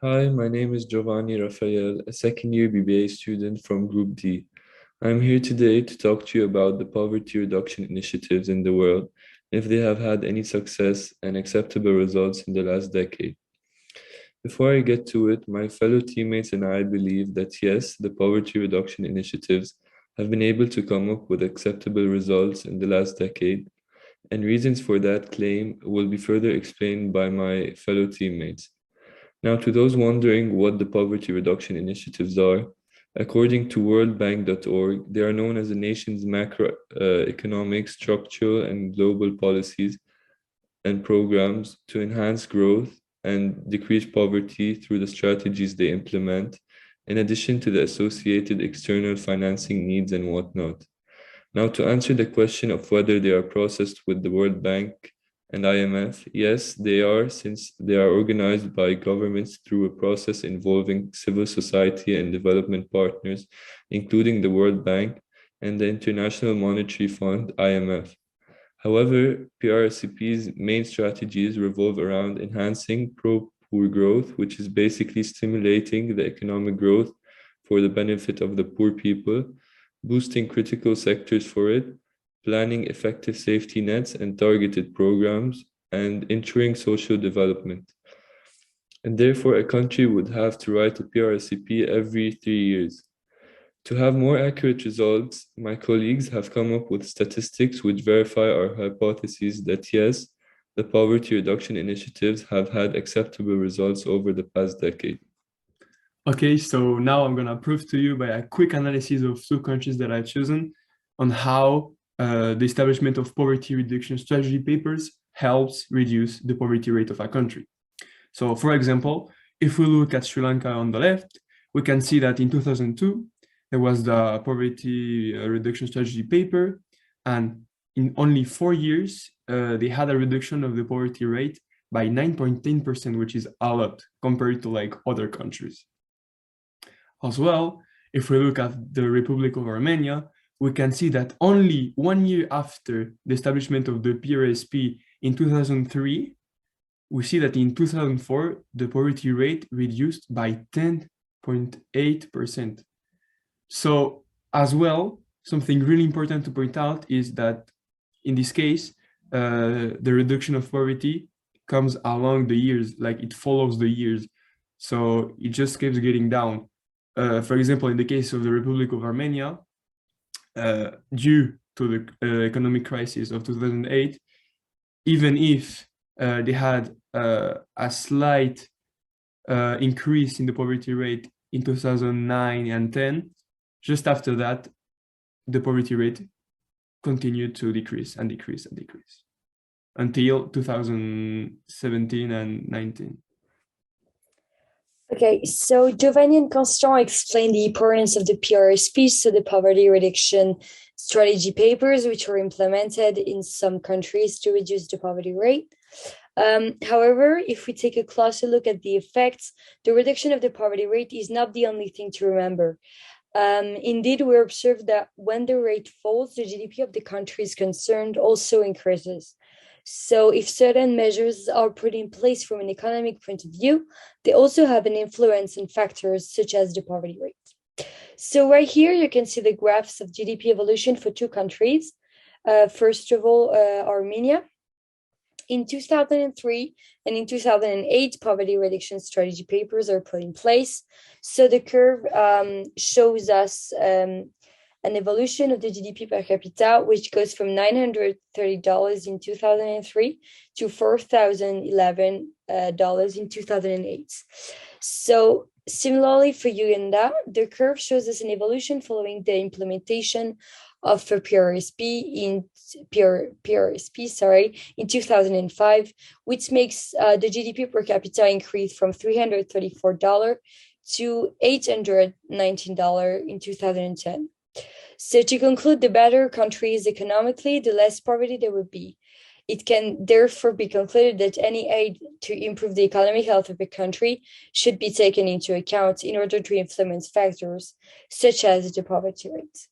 Hi, my name is Giovanni Rafael, a second year BBA student from Group D. I'm here today to talk to you about the poverty reduction initiatives in the world, if they have had any success and acceptable results in the last decade. Before I get to it, my fellow teammates and I believe that yes, the poverty reduction initiatives have been able to come up with acceptable results in the last decade, and reasons for that claim will be further explained by my fellow teammates. Now, to those wondering what the poverty reduction initiatives are, according to worldbank.org, they are known as the nation's macroeconomic, structural, and global policies and programs to enhance growth and decrease poverty through the strategies they implement, in addition to the associated external financing needs and whatnot. Now, to answer the question of whether they are processed with the World Bank and IMF, yes, they are, since they are organized by governments through a process involving civil society and development partners, including the World Bank and the International Monetary Fund, IMF. However, PRCP's main strategies revolve around enhancing pro-poor growth, which is basically stimulating the economic growth for the benefit of the poor people, boosting critical sectors for it, planning effective safety nets and targeted programs, and ensuring social development. And therefore, a country would have to write a PRCP every 3 years. To have more accurate results, my colleagues have come up with statistics which verify our hypotheses that yes, the poverty reduction initiatives have had acceptable results over the past decade. Okay, so now I'm gonna prove to you by a quick analysis of two countries that I've chosen on how the establishment of poverty reduction strategy papers helps reduce the poverty rate of a country. So for example, if we look at Sri Lanka on the left, we can see that in 2002, there was the poverty reduction strategy paper, and in only 4 years, they had a reduction of the poverty rate by 9.10%, which is a lot compared to like other countries. As well, if we look at the Republic of Armenia, we can see that only 1 year after the establishment of the PRSP in 2003, we see that in 2004, the poverty rate reduced by 10.8%. So as well, something really important to point out is that in this case, the reduction of poverty comes along the years, like it follows the years. So it just keeps getting down. For example, in the case of the Republic of Armenia, due to the economic crisis of 2008, even if they had a slight increase in the poverty rate in 2009 and 10, just after that, the poverty rate continued to decrease and decrease and decrease until 2017 and 19. Okay, so Giovanni and Constant explained the importance of the PRSP, so the poverty reduction strategy papers, which were implemented in some countries to reduce the poverty rate. However, if we take a closer look at the effects, the reduction of the poverty rate is not the only thing to remember. Indeed, we observe that when the rate falls, the GDP of the countries concerned also increases. So if certain measures are put in place from an economic point of view, they also have an influence on factors such as the poverty rate. So right here, you can see the graphs of GDP evolution for two countries. First of all, Armenia. In 2003 and in 2008, poverty reduction strategy papers are put in place. So the curve shows us an evolution of the GDP per capita, which goes from $930 in 2003 to $4,011 in 2008. So similarly for Uganda, the curve shows us an evolution following the implementation of PRSP in 2005, which makes the GDP per capita increase from $334 to $819 in 2010. So to conclude, the better country is economically, the less poverty there would be. It can therefore be concluded that any aid to improve the economic health of a country should be taken into account in order to influence factors such as the poverty rate.